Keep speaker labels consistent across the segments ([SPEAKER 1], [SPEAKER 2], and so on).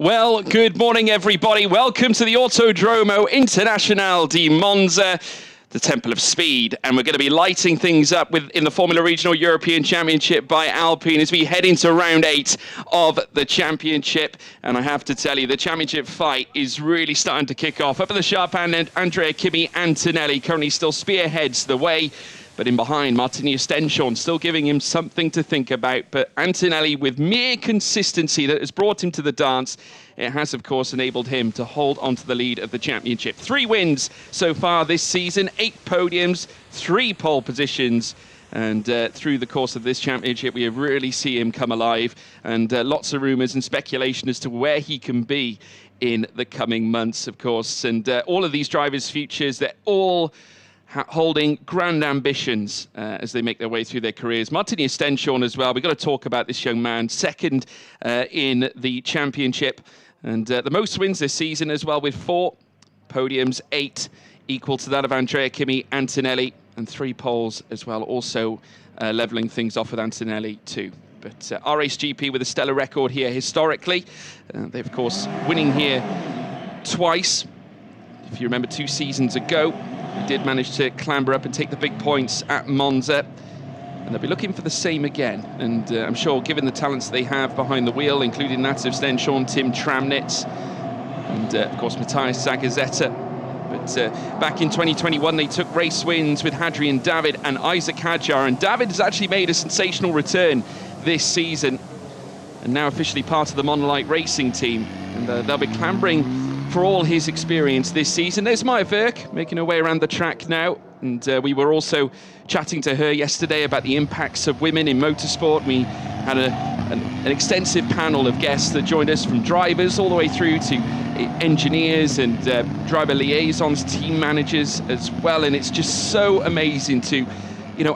[SPEAKER 1] Well, good morning, everybody. Welcome to the Autodromo Internazionale di Monza, the Temple of Speed. And we're going to be lighting things up in the Formula Regional European Championship by Alpine as we head into round 8 of the championship. And I have to tell you, the championship fight is really starting to kick off. Up at the sharp end, Andrea Kimi Antonelli currently still spearheads the way. But in behind, Martini Stenshorn still giving him something to think about. But Antonelli, with mere consistency that has brought him to the dance, it has, of course, enabled him to hold on to the lead of the championship. 3 wins so far this season, 8 podiums, 3 pole positions. And through the course of this championship, we really see him come alive. And lots of rumours and speculation as to where he can be in the coming months, of course. And all of these drivers' futures, they're all holding grand ambitions as they make their way through their careers. Martini Stenshorn as well. We've got to talk about this young man. Second in the championship. And the most wins this season as well, with 4 podiums, 8 equal to that of Andrea Kimi Antonelli, and 3 poles as well, also levelling things off with Antonelli too. But RHGP with a stellar record here historically. They, of course, winning here twice. If you remember 2 seasons ago, they did manage to clamber up and take the big points at Monza. And they'll be looking for the same again. And I'm sure, given the talents they have behind the wheel, including that of Stenshorn, Tim Tramnitz, and of course Matthias Zagazzetta. But back in 2021, they took race wins with Hadrian David and Isaac Hadjar. And David has actually made a sensational return this season, and now officially part of the Monolite Racing team. And they'll be clambering for all his experience this season. There's Maya Verk making her way around the track now. And we were also chatting to her yesterday about the impacts of women in motorsport. We had an extensive panel of guests that joined us, from drivers all the way through to engineers and driver liaisons, team managers as well. And it's just so amazing to,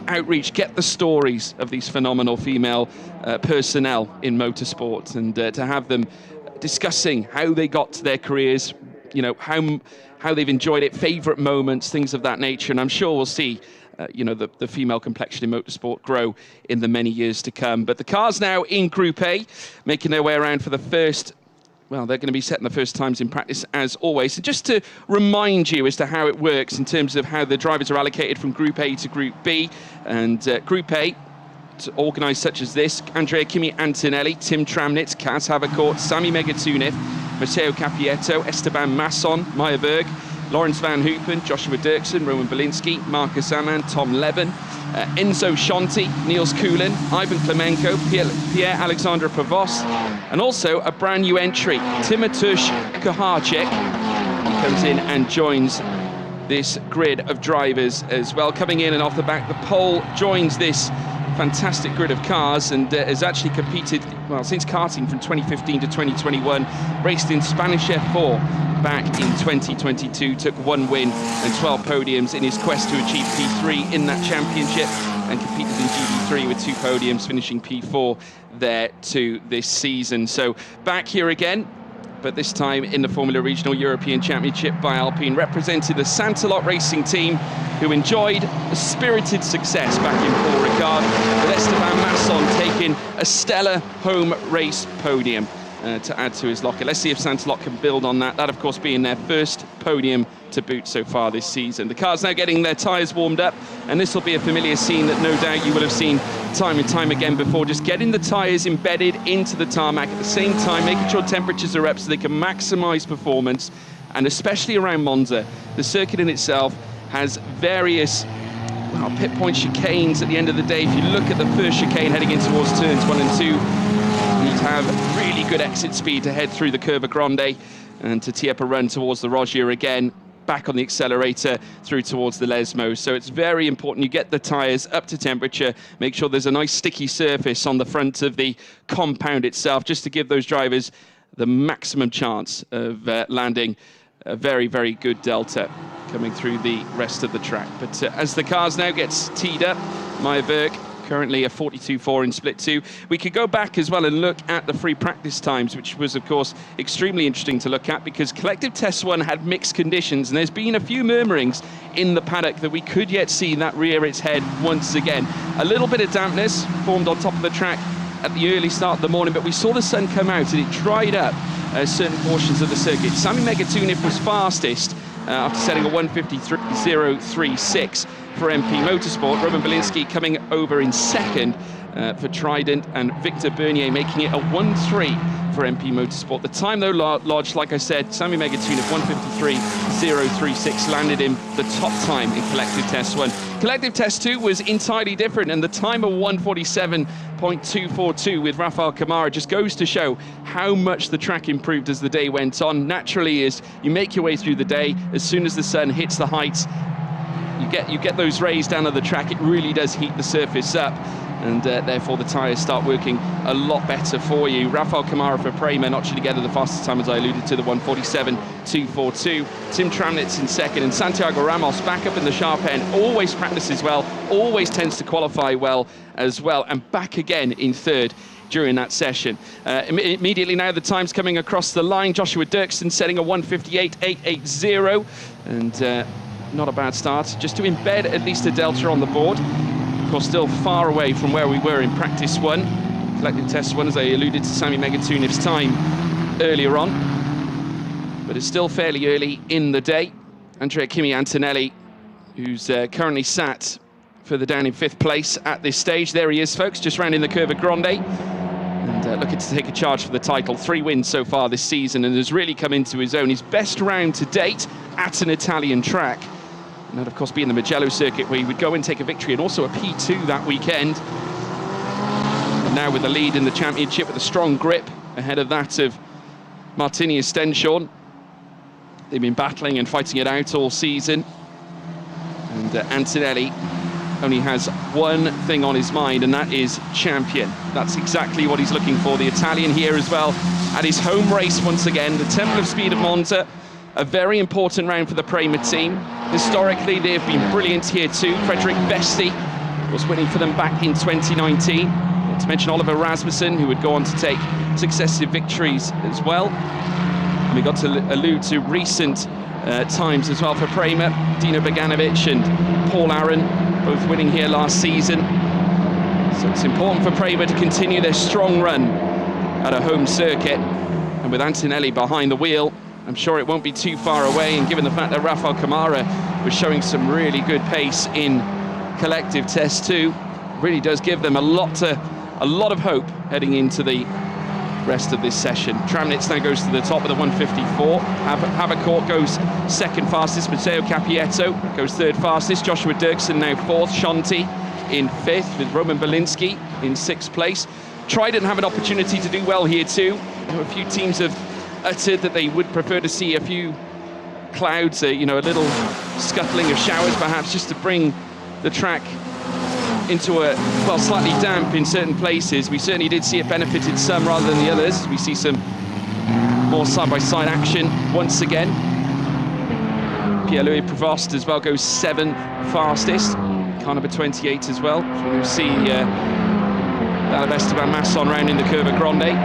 [SPEAKER 1] outreach, get the stories of these phenomenal female personnel in motorsport, and to have them discussing how they got to their careers, how they've enjoyed it, favourite moments, things of that nature. And I'm sure we'll see, the female complexion in motorsport grow in the many years to come. But the cars now in Group A, making their way around for the first. Well, they're going to be setting the first times in practice as always. And just to remind you as to how it works in terms of how the drivers are allocated from Group A to Group B. And Group A, organised such as this: Andrea Kimi Antonelli, Tim Tramnitz, Kaz Havercourt, Sami Megatunith, Matteo Capietto, Esteban Masson, Maya Berg, Lawrence Van Hoopen, Joshua Dirksen, Roman Belinsky, Marcus Amann, Tom Levin, Enzo Scianti, Niels Coulin, Ivan Klemenko, Pierre-Alexandre Pavos, and also a brand new entry, Timotush Kuharczyk. He comes in and joins this grid of drivers as well. Coming in and off the back, the pole joins this fantastic grid of cars, and has actually competed, since karting from 2015 to 2021, raced in Spanish F4 back in 2022, took 1 win and 12 podiums in his quest to achieve P3 in that championship, and competed in GP3 with 2 podiums, finishing P4 there too this season. So back here again, but this time in the Formula Regional European Championship by Alpine, represented the Santalot Racing team, who enjoyed a spirited success back in Paul Ricard, with Esteban Masson taking a stellar home race podium to add to his locker. Let's see if Santalot can build on that. That, of course, being their first podium to boot so far this season. The car's now getting their tyres warmed up, and this will be a familiar scene that no doubt you will have seen time and time again before, just getting the tyres embedded into the tarmac at the same time, making sure temperatures are up so they can maximise performance. And especially around Monza, the circuit in itself has various pit point chicanes at the end of the day. If you look at the first chicane heading in towards turns 1 and 2, you need to have really good exit speed to head through the Curva Grande and to tee up a run towards the Rogier again, back on the accelerator through towards the Lesmo. So it's very important you get the tyres up to temperature, make sure there's a nice sticky surface on the front of the compound itself, just to give those drivers the maximum chance of landing a very, very good delta coming through the rest of the track. But as the cars now gets teed up, Maya Verk currently a 42.4 in split 2. We could go back as well and look at the free practice times, which was, of course, extremely interesting to look at, because collective test 1 had mixed conditions, and there's been a few murmurings in the paddock that we could yet see that rear its head once again. A little bit of dampness formed on top of the track at the early start of the morning, but we saw the sun come out and it dried up certain portions of the circuit. Sami Megatunif was fastest after setting a 1:53.036 for MP Motorsport. Roman Belinsky coming over in second for Trident, and Victor Bernier making it a 1:3 for MP Motorsport. The time though lodged, like I said, Sami Megatunif 1:53.036 landed him the top time in Collective Test 1. Collective Test 2 was entirely different, and the time of 1:47.242 with Rafael Camara just goes to show how much the track improved as the day went on. Naturally, as you make your way through the day, as soon as the sun hits the heights, you get those rays down on the track. It really does heat the surface up, and therefore the tyres start working a lot better for you. Rafael Camara for Prema notching together the fastest time, as I alluded to, the 1:47.242. Tim Tramnitz in second, and Santiago Ramos back up in the sharp end. Always practices well, always tends to qualify well as well, and back again in third during that session. Immediately now the times coming across the line. Joshua Dirksen setting a 1:58.880, and not a bad start, just to embed at least a delta on the board. Of course, still far away from where we were in practice 1. Collective Test 1, as I alluded to Sami Megatunif's time earlier on. But it's still fairly early in the day. Andrea Kimi Antonelli, who's currently sat further down in 5th place at this stage. There he is, folks, just rounding the curve at Grande. And looking to take a charge for the title. 3 wins so far this season, and has really come into his own. His best round to date at an Italian track. And that, of course, being the Mugello circuit, where he would go and take a victory and also a P2 that weekend. And now with the lead in the championship with a strong grip ahead of that of Martini Stenshorn. They've been battling and fighting it out all season. And Antonelli only has one thing on his mind, and that is champion. That's exactly what he's looking for. The Italian here as well at his home race once again, the Temple of Speed of Monza. A very important round for the Prema team. Historically, they've been brilliant here too. Frederick Vesti was winning for them back in 2019. Not to mention Oliver Rasmussen, who would go on to take successive victories as well. And we got to allude to recent times as well for Prema. Dino Beganovic and Paul Aaron, both winning here last season. So it's important for Prema to continue their strong run at a home circuit. And with Antonelli behind the wheel, I'm sure it won't be too far away, and given the fact that Rafael Camara was showing some really good pace in Collective Test 2, really does give them a lot of hope heading into the rest of this session. Tramnitz now goes to the top of the 1:54. Havercourt goes second fastest. Matteo Capietto goes third fastest. Joshua Dirksen now fourth. Shanti in fifth, with Roman Belinsky in 6th place. Trident have an opportunity to do well here too. A few teams have uttered that they would prefer to see a few clouds, a little scuttling of showers perhaps, just to bring the track into a, well, slightly damp in certain places. We certainly did see it benefited some rather than the others. We see some more side-by-side action once again. Pierre-Louis Prevost as well goes 7th fastest. Car number 28 as well. So we'll see Esteban Masson rounding the curve at Grande.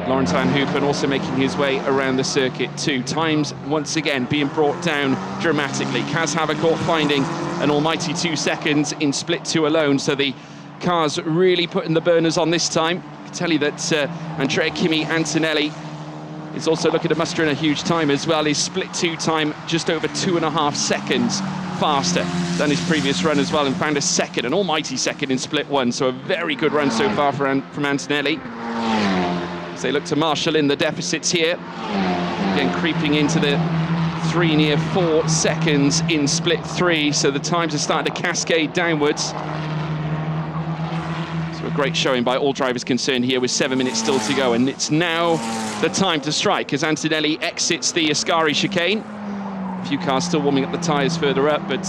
[SPEAKER 1] Lawrence Van Hoopen also making his way around the circuit too. Times once again being brought down dramatically. Kaz Havercourt finding an almighty 2 seconds in split 2 alone, so the cars really putting the burners on this time. I can tell you that Andrea Kimi Antonelli is also looking to muster in a huge time as well. His split 2 time just over 2.5 seconds faster than his previous run as well, and found a second, an almighty second in split 1. So a very good run so far from Antonelli. As they look to marshal in the deficits here. Again, creeping into the 3 near 4 seconds in split 3, so the times are starting to cascade downwards. So a great showing by all drivers concerned here with 7 minutes still to go, and it's now the time to strike as Antonelli exits the Ascari chicane. A few cars still warming up the tyres further up, but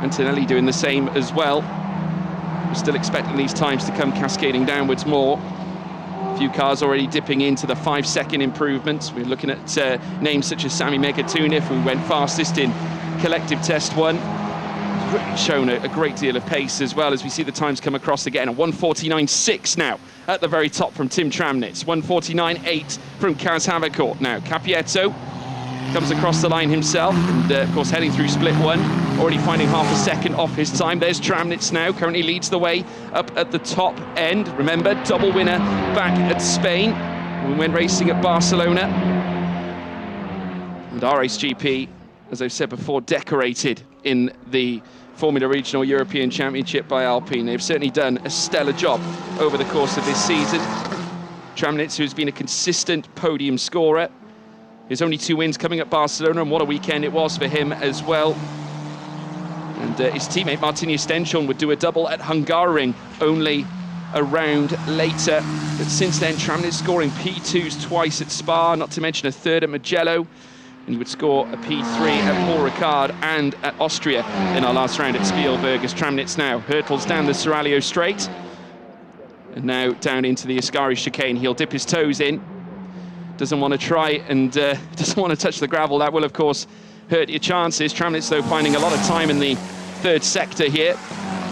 [SPEAKER 1] Antonelli doing the same as well. We're still expecting these times to come cascading downwards more. A few cars already dipping into the 5-second improvements. We're looking at names such as Sami Megatunif, who went fastest in Collective Test 1. He's really shown a great deal of pace as well, as we see the times come across again. A 1:49.6 now at the very top from Tim Tramnitz. 1:49.8 from Kaz Havercourt. Now Capietto comes across the line himself, and of course heading through split 1, already finding half a second off his time. There's Tramnitz now, currently leads the way up at the top end. Remember, double winner back at Spain, We went racing at Barcelona. And RSGP, as I've said before, decorated in the Formula Regional European Championship by Alpine. They've certainly done a stellar job over the course of this season. Tramnitz, who's been a consistent podium scorer. His only 2 wins coming at Barcelona, and what a weekend it was for him as well. And his teammate Martin Stenchon would do a double at Hungaroring only a round later. But since then, Tramnitz scoring P2s twice at Spa, not to mention a third at Mugello. And he would score a P3 at Paul Ricard and at Austria in our last round at Spielberg, as Tramnitz now hurtles down the Seraglio straight. And now down into the Ascari chicane. He'll dip his toes in. Doesn't want to try and doesn't want to touch the gravel. That will, of course, hurt your chances. Tramnitz, though, finding a lot of time in the third sector here.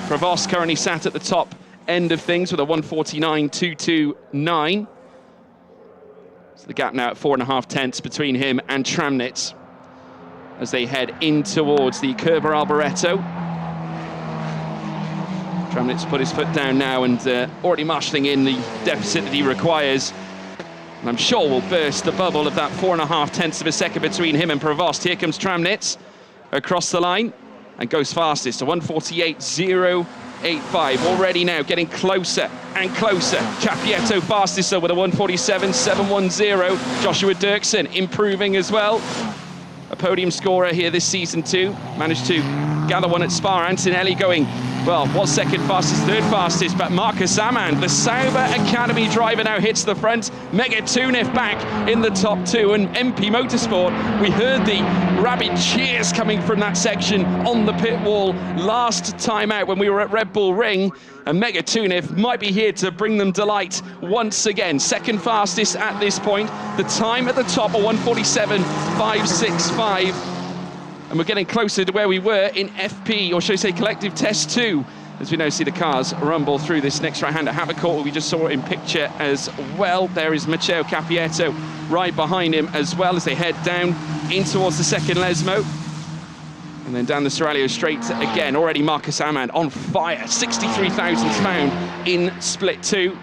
[SPEAKER 1] Provost currently sat at the top end of things with a 1:49.229. So the gap now at 4.5 tenths between him and Tramnitz as they head in towards the Curva Alboreto. Tramnitz put his foot down now and already marshalling in the deficit that he requires. And I'm sure will burst the bubble of that 4.5 tenths of a second between him and Provost. Here comes Tramnitz across the line and goes fastest to 1:48.085. Already now getting closer and closer. Capietto fastest so with a 1:47.710. Joshua Dirksen improving as well. A podium scorer here this season too. Managed to gather one at Spa. Antonelli going, well, was second fastest, third fastest, but Marcus Amand, the Sauber Academy driver, now hits the front. Megatunif back in the top 2, and MP Motorsport, we heard the rabid cheers coming from that section on the pit wall last time out when we were at Red Bull Ring, and Megatunif might be here to bring them delight once again. Second fastest at this point. The time at the top, a 1:47.565. And we're getting closer to where we were in FP, or should I say Collective Test 2, as we now see the cars rumble through this next right-hander. Havercourt, we just saw it in picture as well. There is Matteo Capietto right behind him as well as they head down in towards the second Lesmo. And then down the Seraglio straight again. Already Marcus Amand on fire, 63 thousandths found in split 2.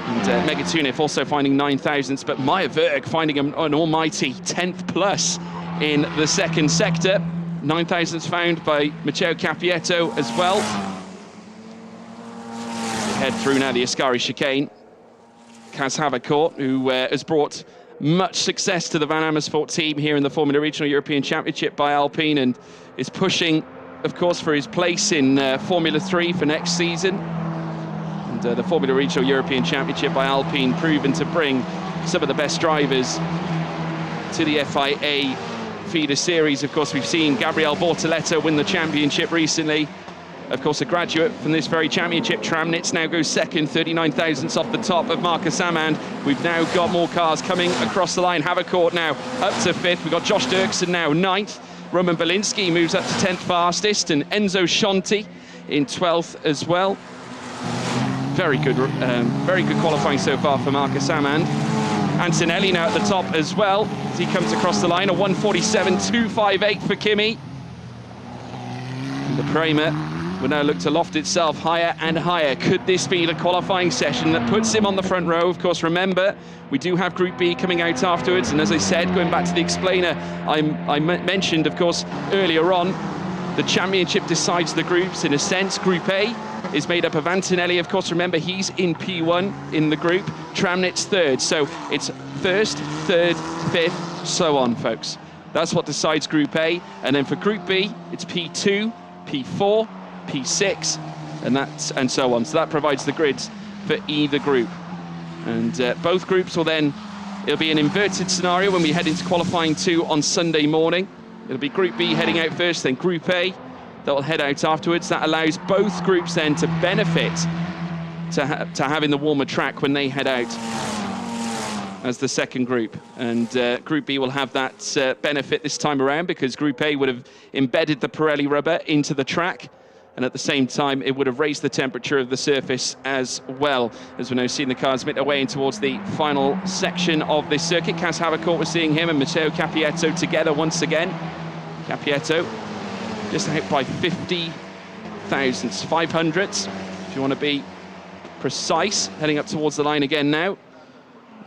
[SPEAKER 1] And Megatunif also finding 9 thousandths, but Maya Verg finding an almighty 10th plus in the second sector. 9 thousandths found by Matteo Capietto as well. Head through now the Ascari chicane. Kaz Havercourt, who has brought much success to the Van Amersfoort team here in the Formula Regional European Championship by Alpine, and is pushing, of course, for his place in Formula 3 for next season. And the Formula Regional European Championship by Alpine proven to bring some of the best drivers to the FIA feeder series. Of course, we've seen Gabriel Bortoleto win the championship recently. Of course, a graduate from this very championship. Tramnitz now goes second, 39 thousandths off the top of Marcus Amand. We've now got more cars coming across the line. Havercourt now up to 5th. We've got Josh Dirksen now 9th. Roman Belinsky moves up to 10th fastest, and Enzo Scianti in 12th as well. Very good qualifying so far for Marcus Amand. Antonelli now at the top as well as he comes across the line, a 1:47.258 for Kimi. And the Prema will now look to loft itself higher and higher. Could this be the qualifying session that puts him on the front row? Of course, remember, we do have Group B coming out afterwards, and as I said, going back to the explainer I mentioned, of course, earlier on, the championship decides the groups. In a sense, Group A is made up of Antonelli. Of course, remember, he's in P1 in the group. Tramnitz 3rd. So it's 1st, 3rd, 5th, so on, folks. That's what decides Group A. And then for Group B, it's P2, P4, P6, and so on. So that provides the grids for either group. And both groups will then, it'll be an inverted scenario when we head into qualifying 2 on Sunday morning. It'll be Group B heading out first, then Group A that will head out afterwards. That allows both groups then to benefit to having the warmer track when they head out as the second group. And Group B will have that benefit this time around, because Group A would have embedded the Pirelli rubber into the track, and at the same time it would have raised the temperature of the surface as well, as we're now seeing the cars make their way in towards the final section of this circuit. Kaz Havercourt, we're seeing him and Matteo Capietto together once again. Capietto just out by 50 thousandths, 500ths, if you want to be precise, heading up towards the line again now.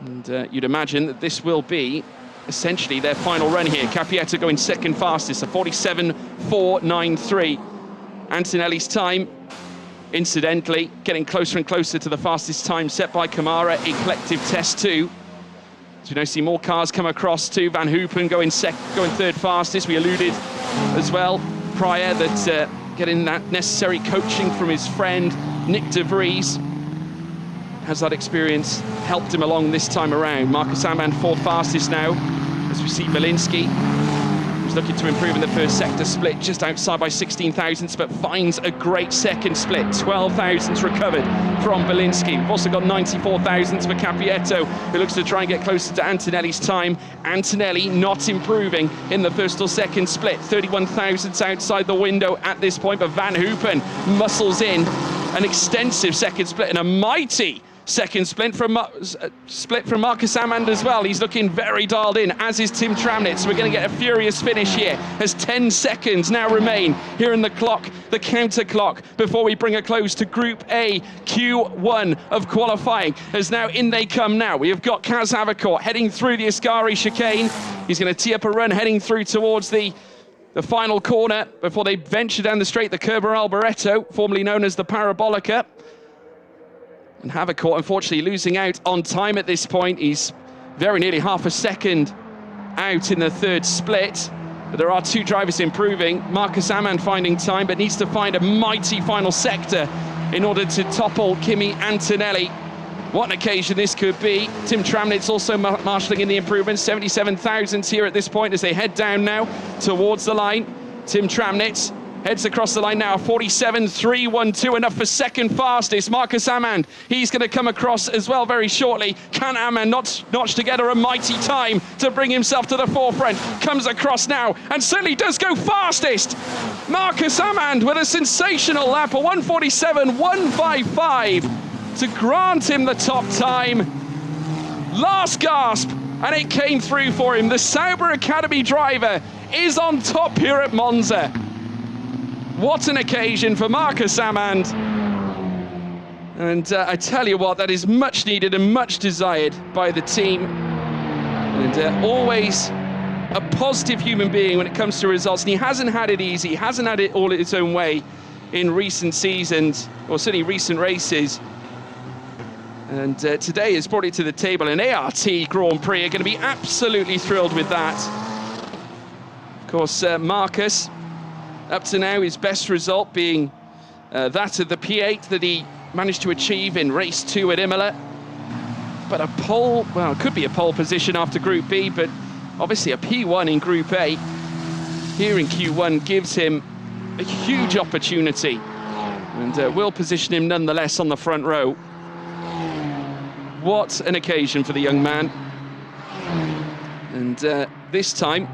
[SPEAKER 1] And you'd imagine that this will be essentially their final run here. Cappietto going second fastest, a 47.493. Antonelli's time, incidentally, getting closer and closer to the fastest time set by Kamara in collective test 2. So we now see more cars come across too. Van Hoopen going third fastest. We alluded as well prior that getting that necessary coaching from his friend Nick de Vries has that experience helped him along this time around. Marcus Amand fourth fastest now, as we see Belinsky, who's looking to improve in the first sector split, just outside by 16 thousandths, but finds a great second split. 12 thousandths recovered from Belinsky. We've also got 94 thousandths for Cappietto, who looks to try and get closer to Antonelli's time. Antonelli not improving in the first or second split. 31 thousandths outside the window at this point, but Van Hoopen muscles in an extensive second split and a mighty second split from Marcus Amand as well. He's looking very dialed in, as is Tim Tramnitz. We're going to get a furious finish here as 10 seconds now remain here in the clock, the counter clock, before we bring a close to Group A, Q1 of qualifying. As now in they come now. We have got Kaz Havercourt heading through the Ascari chicane. He's going to tee up a run heading through towards the final corner before they venture down the straight, the Kerber Alboreto, formerly known as the Parabolica. And Havercourt, unfortunately, losing out on time at this point. He's very nearly half a second out in the third split. But there are two drivers improving. Marcus Amand finding time, but needs to find a mighty final sector in order to topple Kimi Antonelli. What an occasion this could be. Tim Tramnitz also marshalling in the improvements. 77 thousandths here at this point as they head down now towards the line. Tim Tramnitz heads across the line now, 47.312, enough for second fastest. Marcus Amand, he's going to come across as well very shortly. Can Amand notch together a mighty time to bring himself to the forefront? Comes across now and certainly does go fastest. Marcus Amand with a sensational lap, a 147.155 to grant him the top time. Last gasp, and it came through for him. The Sauber Academy driver is on top here at Monza. What an occasion for Marcus Amand. And I tell you what, that is much needed and much desired by the team. And always a positive human being when it comes to results. And he hasn't had it easy, he hasn't had it all its own way in recent seasons, or certainly recent races. And today has brought it to the table. An ART Grand Prix are going to be absolutely thrilled with that. Of course, Marcus, up to now, his best result being that of the P8 that he managed to achieve in race 2 at Imola. But a pole, well, it could be a pole position after Group B, but obviously a P1 in Group A here in Q1 gives him a huge opportunity and will position him nonetheless on the front row. What an occasion for the young man. And this time,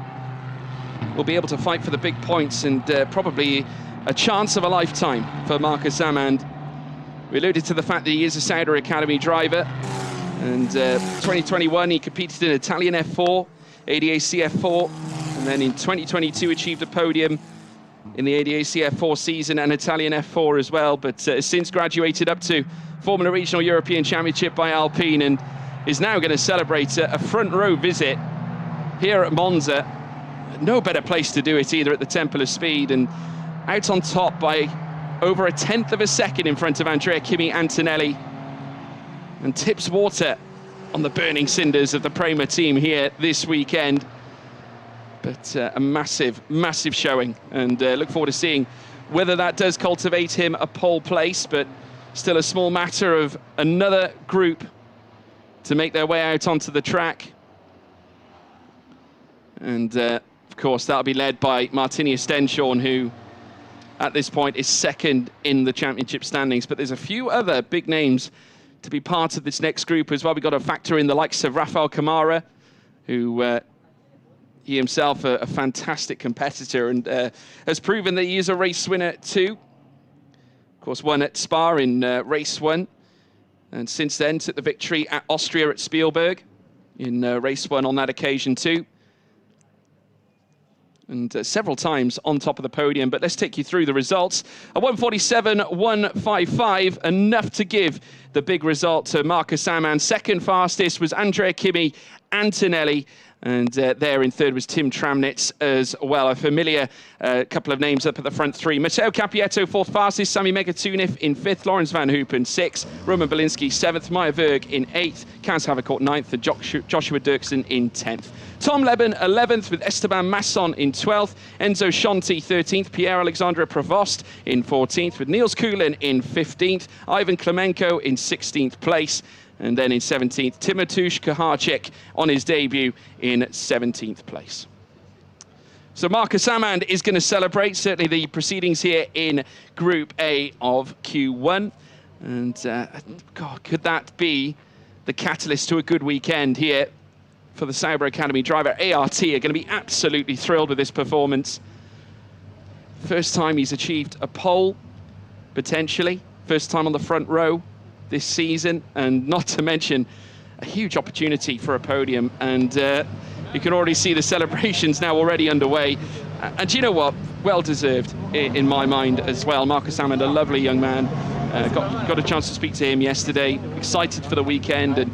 [SPEAKER 1] will be able to fight for the big points and probably a chance of a lifetime for Marcus Amand. We alluded to the fact that he is a Sauber Academy driver, and 2021 he competed in Italian F4, ADAC F4, and then in 2022 achieved a podium in the ADAC F4 season and Italian F4 as well, but has since graduated up to Formula Regional European Championship by Alpine and is now going to celebrate a front row visit here at Monza. No better place to do it either at the Temple of Speed, and out on top by over a 1/10 of a second in front of Andrea Kimi Antonelli, and tips water on the burning cinders of the Prema team here this weekend. But a massive, massive showing, and look forward to seeing whether that does cultivate him a pole place, but still a small matter of another group to make their way out onto the track. And of course, that'll be led by Martini Stenshorn, who at this point is second in the championship standings. But there's a few other big names to be part of this next group as well. We've got to factor in the likes of Rafael Kamara, who he himself a fantastic competitor and has proven that he is a race winner too. Of course, won at Spa in race 1, and since then took the victory at Austria at Spielberg in race 1 on that occasion too. and several times on top of the podium. But let's take you through the results. A 1:47.155, enough to give the big result to Marcus Amann. Second fastest was Andrea Kimi Antonelli. And there in third was Tim Tramnitz as well. A familiar couple of names up at the front three. Matteo Capietto, fourth fastest. Sami Megatunif in fifth. Lawrence Van Hoopen, sixth. Roman Belinsky, seventh. Maya Verg in eighth. Kaz Havercourt, ninth. And Joshua Dirksen in 10th. Tom Leben, 11th, with Esteban Masson in 12th. Enzo Scianti, 13th. Pierre-Alexandre Prevost in 14th, with Niels Kulin in 15th. Ivan Klemenko in 16th place. And then in 17th, Timotush Kaharczyk on his debut in 17th place. So Marcus Amann is going to celebrate, certainly the proceedings here in Group A of Q1. And God, could that be the catalyst to a good weekend here for the Sauber Academy driver? ART are going to be absolutely thrilled with this performance. First time he's achieved a pole, potentially. First time on the front row this season, and not to mention a huge opportunity for a podium. And you can already see the celebrations now already underway. And you know what? Well deserved in my mind as well. Marcus Amann, a lovely young man. Got a chance to speak to him yesterday. Excited for the weekend. And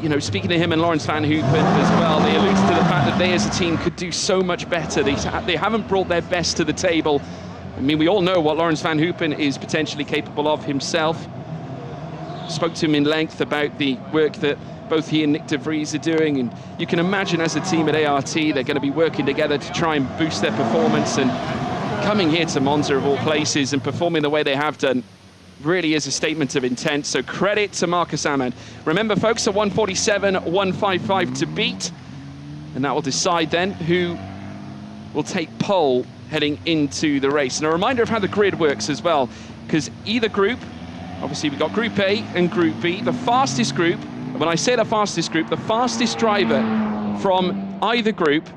[SPEAKER 1] you know, speaking to him and Lawrence Van Hoopen as well, they alluded to the fact that they as a team could do so much better. They haven't brought their best to the table. I mean, we all know what Lawrence Van Hoopen is potentially capable of himself. Spoke to him in length about the work that both he and Nick de Vries are doing, and you can imagine as a team at ART they're going to be working together to try and boost their performance. And coming here to Monza of all places and performing the way they have done really is a statement of intent, so credit to Marcus Amann. Remember folks, a 1:47.155 to beat, and that will decide then who will take pole heading into the race. And a reminder of how the grid works as well, because either group, obviously we've got Group A and Group B. The fastest group, and when I say the fastest group, the fastest driver from either group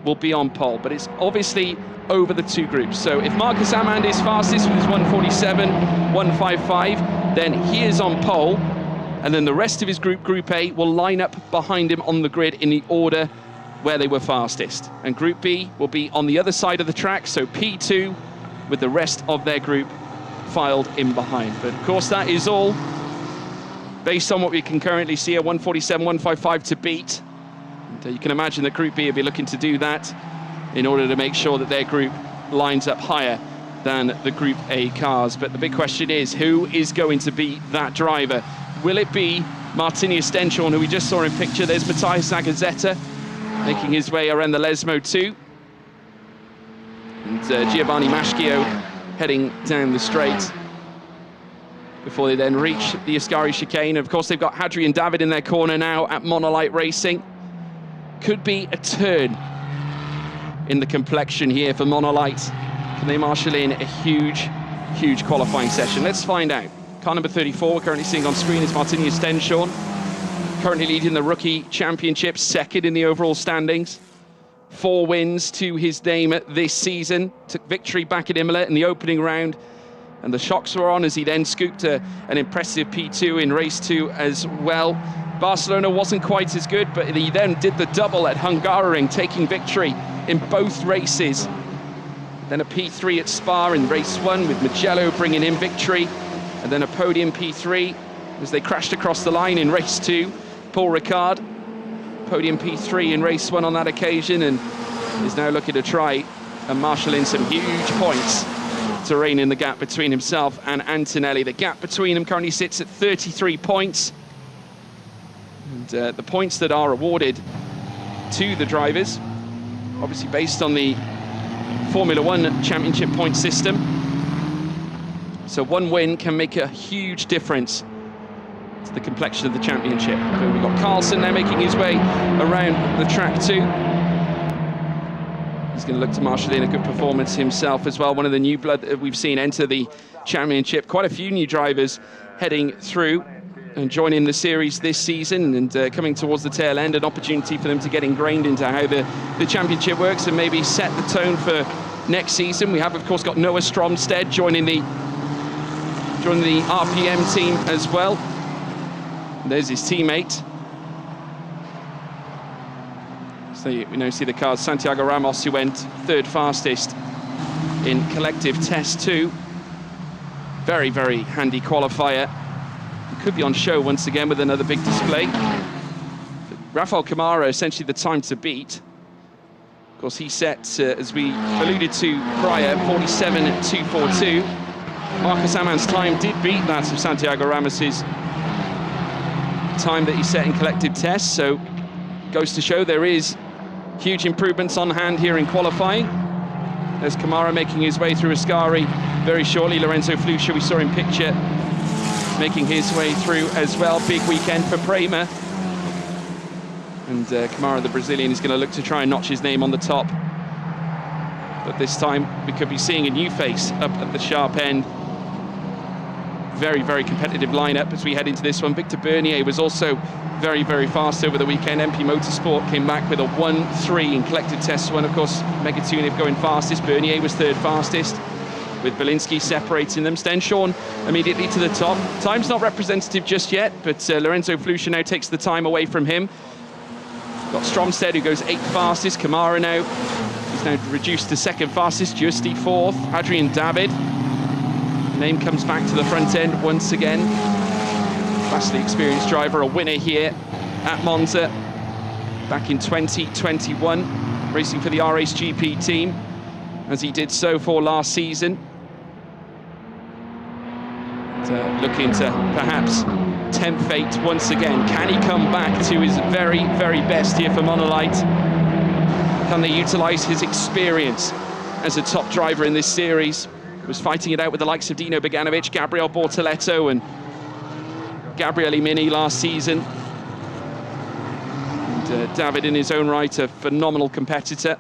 [SPEAKER 1] will be on pole, but it's obviously over the two groups. So if Marcus Amann is fastest with his 1:47.155, then he is on pole, and then the rest of his group, Group A, will line up behind him on the grid in the order where they were fastest. And Group B will be on the other side of the track, so P2 with the rest of their group filed in behind. But of course that is all based on what we can currently see, a 1:47.155 to beat. And you can imagine that Group B will be looking to do that in order to make sure that their group lines up higher than the Group A cars. But the big question is, who is going to be that driver? Will it be Martini Stenchorn, who we just saw in picture? There's Matthias Zagazzetta making his way around the Lesmo too. And Giovanni Maschio heading down the straight before they then reach the Ascari chicane. Of course, they've got Hadrian David in their corner now at Monolite Racing. Could be a turn in the complexion here for Monolite. Can they marshal in a huge, huge qualifying session? Let's find out. Car number 34, we're currently seeing on screen, is Martini Stenchorn. Currently leading the Rookie Championship, second in the overall standings. 4 wins to his name this season. Took victory back at Imola in the opening round, and the shocks were on as he then scooped an impressive P2 in race 2 as well. Barcelona wasn't quite as good, but he then did the double at Hungaroring, taking victory in both races. Then a P3 at Spa in race 1 with Mugello bringing in victory, and then a podium P3 as they crashed across the line in race 2. Paul Ricard, podium P3 in race 1 on that occasion, and is now looking to try and marshal in some huge points to rein in the gap between himself and Antonelli. The gap between them currently sits at 33 points. And the points that are awarded to the drivers, obviously based on the Formula 1 Championship point system. So one win can make a huge difference to the complexion of the championship. So we've got Carlson now making his way around the track too. He's going to look to marshal in a good performance himself as well. One of the new blood that we've seen enter the championship. Quite a few new drivers heading through and joining the series this season, and coming towards the tail end, an opportunity for them to get ingrained into how the championship works and maybe set the tone for next season. We have, of course, got Noah Stromstead joining the RPM team as well. And there's his teammate. So we now see the cars. Santiago Ramos, who went third fastest in collective test 2. Very, very handy qualifier. He could be on show once again with another big display. But Rafael Camara, essentially the time to beat. Of course, he set, as we alluded to prior, 47.242. Marcus Aman's time did beat that of Santiago Ramos's time that he set in collective tests, so goes to show there is huge improvements on hand here in qualifying. There's Camara making his way through Ascari very shortly. Lorenzo Flusha, we saw in picture, making his way through as well. Big weekend for Prema. And Camara, the Brazilian, is going to look to try and notch his name on the top. But this time, we could be seeing a new face up at the sharp end. Very, very competitive lineup as we head into this one. Victor Bernier was also very, very fast over the weekend. MP Motorsport came back with a 1-3 in collective test 1. Of course, Megatuniv going fastest. Bernier was third fastest, with Belinsky separating them. Stenshorn immediately to the top. Time's not representative just yet, but Lorenzo Flusha now takes the time away from him. Got Stromstead, who goes 8th fastest. Camara now, he's now reduced to 2nd fastest. Giusti 4th. Adrian David. Name comes back to the front end once again. Vastly experienced driver, a winner here at Monza back in 2021, racing for the R-Race GP team, as he did so for last season. Looking to perhaps tempt fate once again. Can he come back to his very, very best here for Monolite? Can they utilise his experience as a top driver in this series? Was fighting it out with the likes of Dino Beganovic, Gabriel Bortoletto and Gabriele Mini last season. And David, in his own right, a phenomenal competitor.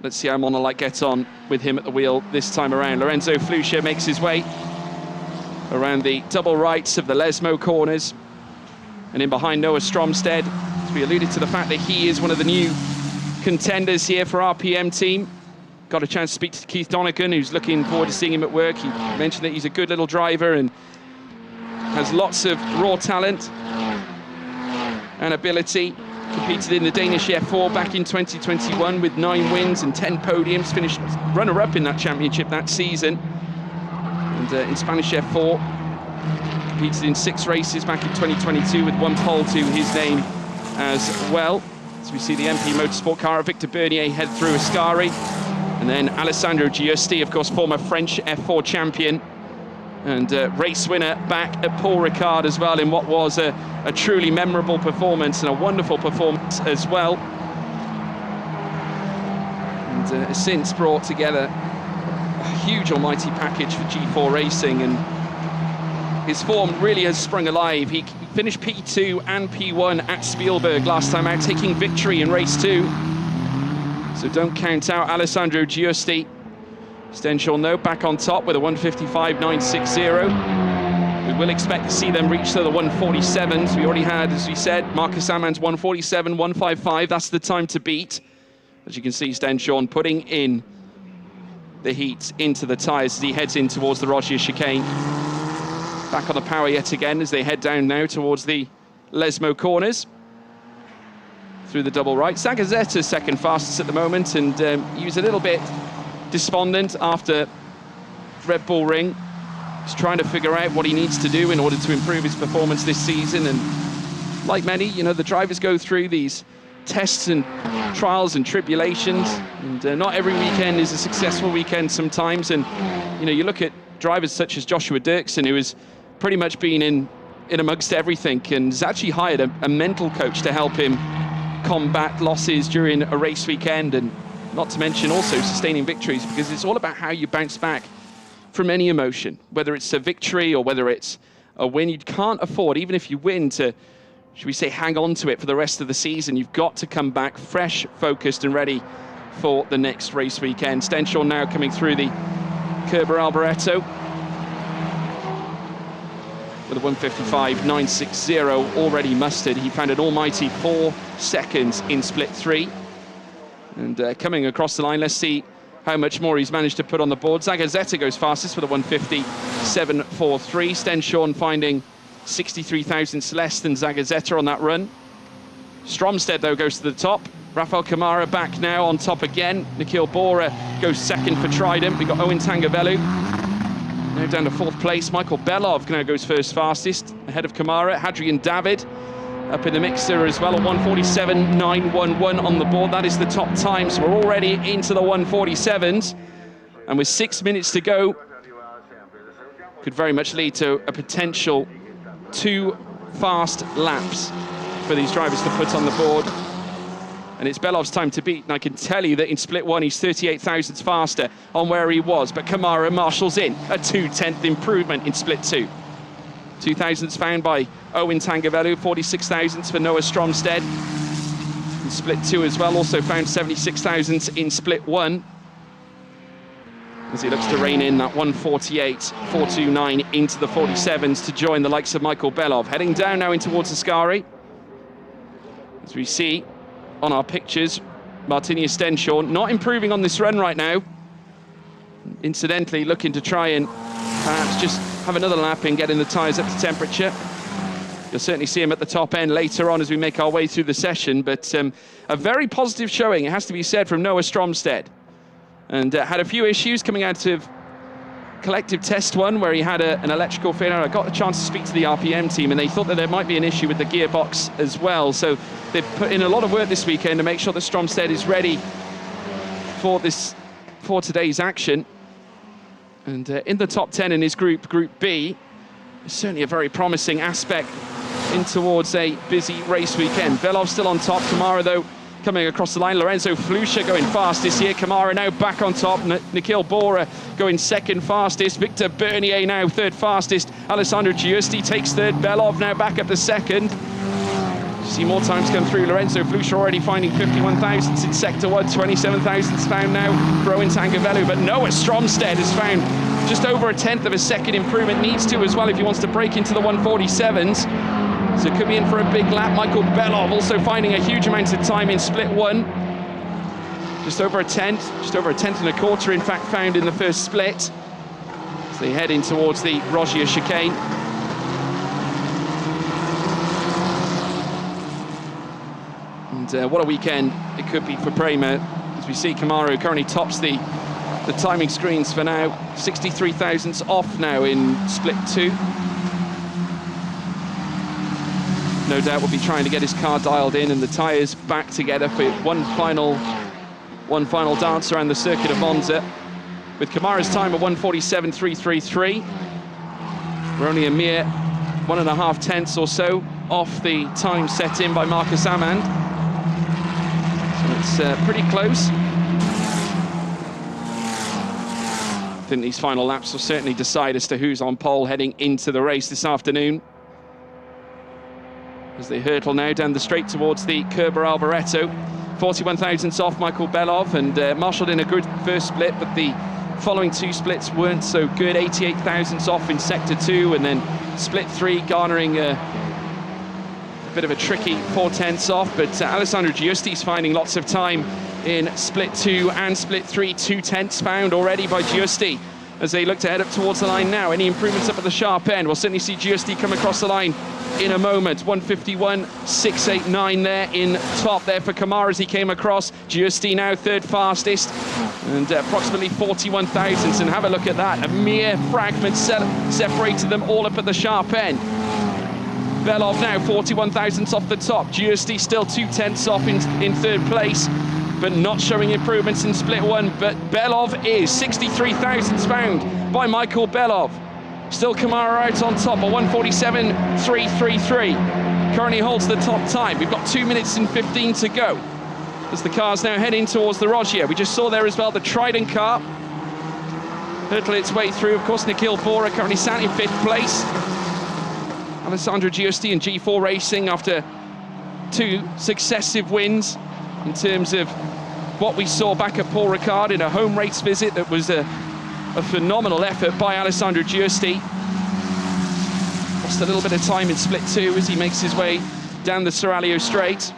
[SPEAKER 1] Let's see how Monolite gets on with him at the wheel this time around. Lorenzo Flusha makes his way around the double rights of the Lesmo corners. And in behind Noah Stromstead, as we alluded to the fact that he is one of the new contenders here for RPM team. Got a chance to speak to Keith Donegan, who's looking forward to seeing him at work. He mentioned that he's a good little driver and has lots of raw talent and ability. Competed in the Danish F4 back in 2021 with 9 wins and 10 podiums. Finished runner-up in that championship that season. And in Spanish F4, competed in 6 races back in 2022 with 1 pole to his name as well. So we see the MP Motorsport car of Victor Bernier head through Ascari. And then Alessandro Giusti, of course, former French F4 champion and race winner back at Paul Ricard as well in what was a truly memorable performance and a wonderful performance as well. And since brought together a huge almighty package for G4 Racing, and his form really has sprung alive. He finished P2 and P1 at Spielberg last time out, taking victory in race 2. So don't count out Alessandro Giusti. Stenshorn, though, back on top with a 155.960. We will expect to see them reach the 147s. We already had, as we said, Marcus Aman's 147.155. That's the time to beat. As you can see, Stenshorn putting in the heat into the tyres as he heads in towards the Rogier chicane. Back on the power yet again as they head down now towards the Lesmo corners. Through the double right. Zagazetta's 2nd fastest at the moment, and he was a little bit despondent after Red Bull Ring. He's trying to figure out what he needs to do in order to improve his performance this season. And like many, you know, the drivers go through these tests and trials and tribulations, and not every weekend is a successful weekend sometimes. And you know, you look at drivers such as Joshua Dirksen, who has pretty much been in amongst everything, and has actually hired a mental coach to help him combat losses during a race weekend, and not to mention also sustaining victories, because it's all about how you bounce back from any emotion, whether it's a victory or whether it's a win. You can't afford, even if you win, to, should we say, hang on to it for the rest of the season. You've got to come back fresh, focused and ready for the next race weekend. Stenshorn now coming through the Kerber Alboreto with a 155.960 already mustered. He found an almighty 4 seconds in split 3. And coming across the line, let's see how much more he's managed to put on the board. Zagazzetta goes fastest with a 157.43. Stenshorn finding 63 thousandths less than Zagazzetta on that run. Stromstead, though, goes to the top. Rafael Kamara back now on top again. Nikhil Bora goes second for Trident. We've got Owen Tangavelu now down to 4th place. Michael Belov now goes first fastest, ahead of Kamara. Hadrian David up in the mixer as well, a 1:47.911 on the board. That is the top time, so we're already into the 1:47s. And with 6 minutes to go, could very much lead to a potential 2 fast laps for these drivers to put on the board. And it's Belov's time to beat, and I can tell you that in split 1 he's 38 thousandths faster on where he was, but Kamara marshals in a 2/10 improvement in split 2. 2 thousandths found by Owen Tangavelu, 46 thousandths for Noah Stromstead. In split 2 as well, also found 76 thousandths in split 1. As he looks to rein in that 1:48.429 into the 47s to join the likes of Michael Belov. Heading down now in towards Ascari. As we see on our pictures, Martini Stenshaw not improving on this run right now. Incidentally, looking to try and perhaps just have another lap and getting the tyres up to temperature. You'll certainly see him at the top end later on as we make our way through the session, but a very positive showing, it has to be said, from Noah Stromstead. And had a few issues coming out of collective test 1 where he had an electrical failure. I got a chance to speak to the RPM team and they thought that there might be an issue with the gearbox as well. So they've put in a lot of work this weekend to make sure that Stromstead is ready for today's action. And in the top 10 in his group, Group B, is certainly a very promising aspect in towards a busy race weekend. Belov still on top. Kamara, though, coming across the line. Lorenzo Flusha going fastest here. Kamara now back on top. Nikhil Bora going second fastest. Victor Bernier now 3rd fastest. Alessandro Giusti takes 3rd. Belov now back up to 2nd. See more times come through. Lorenzo Flusha already finding 51 thousandths in sector 1. 27 thousandths found now for Owen Tangavelu. But Noah Stromstead has found just over 1/10 of a second improvement. Needs to as well if he wants to break into the 1:47s. So could be in for a big lap. Michael Belov also finding a huge amount of time in split 1. Just over 1/10, just over 1.25 in fact found in the first split. As they head in towards the Rogier chicane. And what a weekend it could be for Prema. As we see Kamara currently tops the timing screens for now. 63 thousandths off now in split 2. No doubt will be trying to get his car dialed in and the tyres back together for one final dance around the circuit of Monza. With Kamara's time at 1:47.333. We're only a mere 1.5 tenths or so off the time set in by Marcus Amand. So it's pretty close. I think these final laps will certainly decide as to who's on pole heading into the race this afternoon. As they hurtle now down the straight towards the Kerber Alboreto. 41 thousandths off Michael Belov, and marshalled in a good first split, but the following 2 splits weren't so good. 88 thousandths off in sector 2, and then split 3 garnering a bit of a tricky 4/10ths off. But Alessandro Giusti's finding lots of time in split 2 and split 3. 2/10ths found already by Giusti as they look to head up towards the line now. Any improvements up at the sharp end? We'll certainly see Giusti come across the line in a moment. 1:51.689 there in top there for Kamara as he came across. Giusti now 3rd fastest and approximately 41 thousandths. And have a look at that, a mere fragment separated them all up at the sharp end. Belov now 41 thousandths off the top. Giusti still 2/10ths off in 3rd place, but not showing improvements in split 1. But Belov is 63 thousandths found by Michael Belov. Still Kamara out on top at 1:47.333. Currently holds the top time. We've got 2 minutes and 15 to go as the car's now heading towards the Rogier. We just saw there as well the Trident car hurtle its way through. Of course, Nikhil Bora currently sat in 5th place. Alessandro Giusti and G4 Racing after 2 successive wins in terms of what we saw back at Paul Ricard in a home race visit. That was a phenomenal effort by Alessandro Giusti. Lost a little bit of time in split 2 as he makes his way down the Seraglio straight.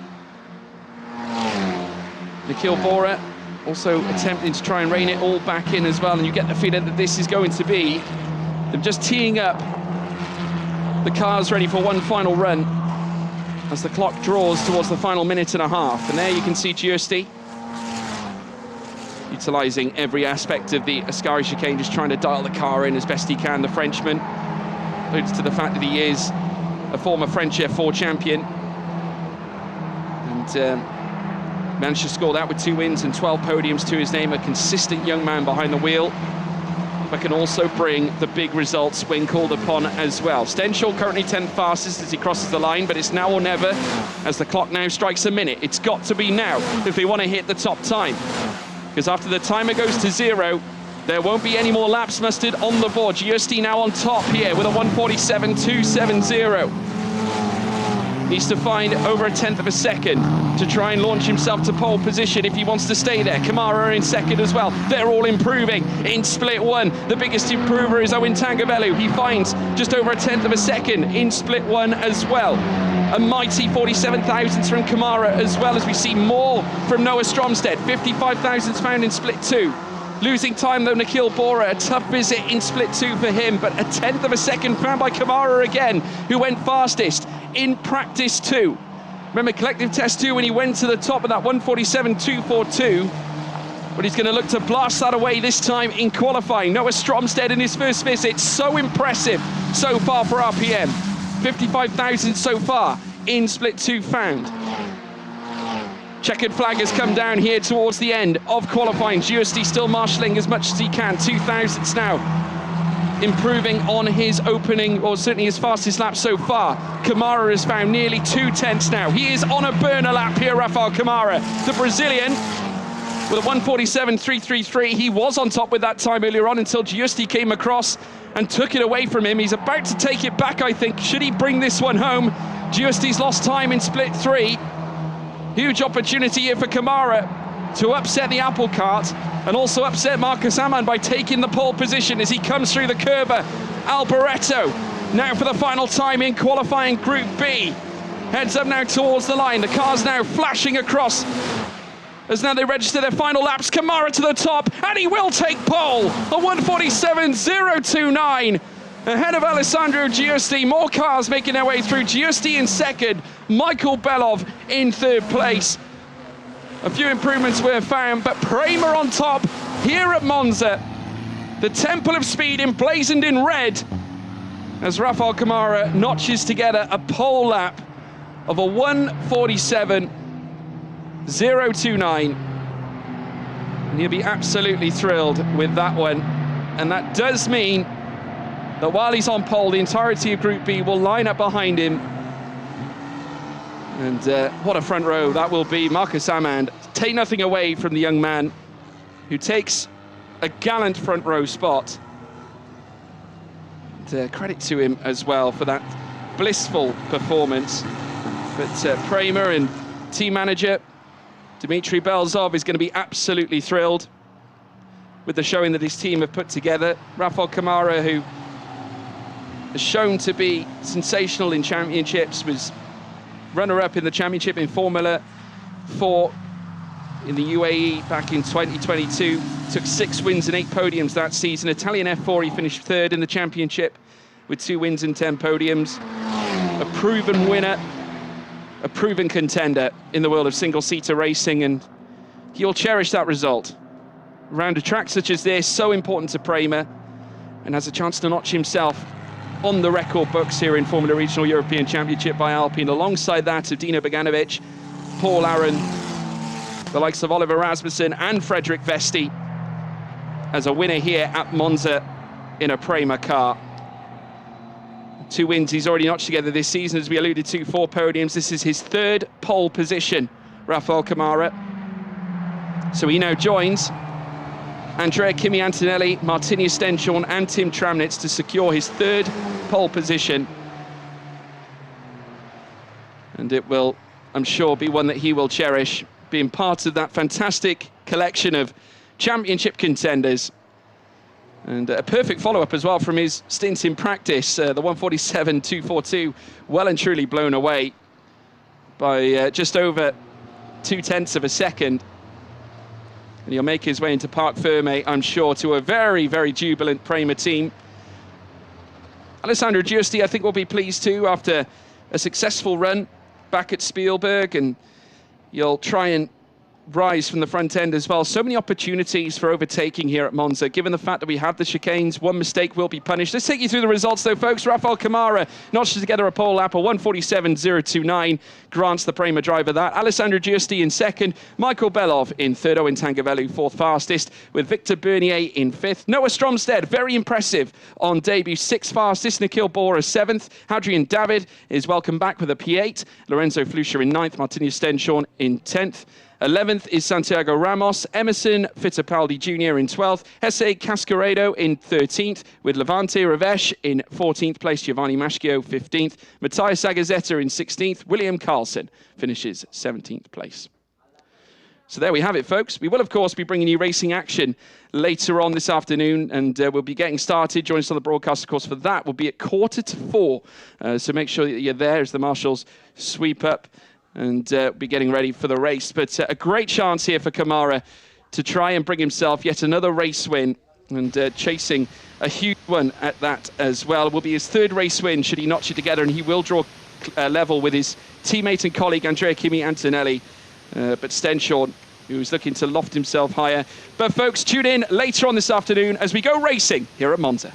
[SPEAKER 1] Nikhil Bora also attempting to try and rein it all back in as well, and you get the feeling that this is going to be them just teeing up the cars ready for one final run as the clock draws towards the final minute and a half. And there you can see Giusti utilising every aspect of the Ascari chicane, just trying to dial the car in as best he can. The Frenchman alludes to the fact that he is a former French F4 champion and managed to score that with 2 wins and 12 podiums to his name. A consistent young man behind the wheel, but can also bring the big results when called upon as well. Stenshall currently 10th fastest as he crosses the line, but it's now or never as the clock now strikes a minute. It's got to be now if they want to hit the top time, because after the timer goes to 0, there won't be any more laps mustered on the board. Giusti now on top here with a 1:47.270. Needs to find over a 1/10 of a second to try and launch himself to pole position if he wants to stay there. Kamara in second as well. They're all improving in split 1. The biggest improver is Owen Tangabelu. He finds just over a 1/10 of a second in split 1 as well. A mighty 47 thousandths from Kamara as well, as we see more from Noah Stromstead. 55 thousandths found in split 2. Losing time though, Nikhil Bora, a tough visit in split 2 for him, but a 1/10 of a second found by Kamara again, who went fastest in practice 2. Remember collective test 2 when he went to the top of that 1:47.242, but he's going to look to blast that away this time in qualifying. Noah Stromstead in his first visit, so impressive so far for RPM. 55,000 so far in split 2 found. Checkered flag has come down here towards the end of qualifying. Giusti still marshalling as much as he can. 2 thousandths now, improving on his opening, or certainly his fastest lap so far. Kamara has found nearly 2 tenths now. He is on a burner lap here, Rafael Kamara, the Brazilian, with a 1:47.333. He was on top with that time earlier on until Giusti came across and took it away from him. He's about to take it back, I think. Should he bring this one home? Giusti's lost time in split 3. Huge opportunity here for Kamara to upset the apple cart and also upset Marcus Amann by taking the pole position as he comes through the curber. Alboreto now for the final time in qualifying Group B. Heads up now towards the line. The car's now flashing across as now they register their final laps. Kamara to the top, and he will take pole. A 1:47.029. Ahead of Alessandro Giusti. More cars making their way through. Giusti in second, Michael Belov in third place. A few improvements were found, but Prema on top here at Monza. The Temple of Speed emblazoned in red as Rafael Kamara notches together a pole lap of a 1:47.029. And he'll be absolutely thrilled with that one. And that does mean that while he's on pole, the entirety of Group B will line up behind him. And what a front row that will be. Marcus Amann, take nothing away from the young man who takes a gallant front row spot. And, credit to him as well for that blissful performance. But Prema and team manager Dmitry Belzov is going to be absolutely thrilled with the showing that his team have put together. Rafael Kamara, who has shown to be sensational in championships, was runner-up in the championship in Formula 4 in the UAE back in 2022. Took 6 wins and 8 podiums that season. Italian F4, he finished 3rd in the championship with 2 wins and 10 podiums. A proven winner, a proven contender in the world of single-seater racing, and he'll cherish that result. Around a track such as this, so important to Prema, and has a chance to notch himself on the record books here in Formula Regional European Championship by Alpine, alongside that of Dino Beganovic, Paul Aron, the likes of Oliver Rasmussen and Frederick Vesti, as a winner here at Monza in a Prema car. 2 wins he's already notched together this season, as we alluded to, 4 podiums. This is his 3rd pole position, Rafael Kamara. So he now joins Andrea Kimi Antonelli, Martinia Stenshorn and Tim Tramnitz to secure his 3rd pole position. And it will, I'm sure, be one that he will cherish, being part of that fantastic collection of championship contenders. And a perfect follow-up as well from his stint in practice. The 1:47.242, well and truly blown away by just over 2 tenths of a second. And he'll make his way into Parc Fermé, I'm sure, to a very, very jubilant Prema team. Alessandro Giusti, I think, will be pleased too, after a successful run back at Spielberg, and you'll try and rise from the front end as well. So many opportunities for overtaking here at Monza. Given the fact that we have the chicanes, one mistake will be punished. Let's take you through the results though, folks. Rafael Camara notches together a pole lap, a 1:47.029, grants the Prema driver that. Alessandro Giusti in second, Michael Belov in third, Owen Tangavellu fourth fastest, with Victor Bernier in fifth. Noah Stromstead, very impressive on debut, sixth fastest. Nikhil Bora seventh. Hadrian David is welcome back with a P8. Lorenzo Flusha in ninth, Martinez Stenshorn in 10th. 11th is Santiago Ramos, Emerson Fittipaldi Jr. in 12th, Jesse Cascaredo in 13th, with Levante Ravesh in 14th place, Giovanni Maschio 15th, Matthias Agazetta in 16th, William Carlson finishes 17th place. So there we have it, folks. We will, of course, be bringing you racing action later on this afternoon, and we'll be getting started. Join us on the broadcast, of course, for that. We'll be at 3:45, so make sure that you're there as the marshals sweep up and be getting ready for the race. But a great chance here for Camara to try and bring himself yet another race win, and chasing a huge one at that as well. It will be his third race win should he notch it together, and he will draw level with his teammate and colleague Andrea Kimi Antonelli. But Stenshorn, who's looking to loft himself higher. But folks, tune in later on this afternoon as we go racing here at Monza.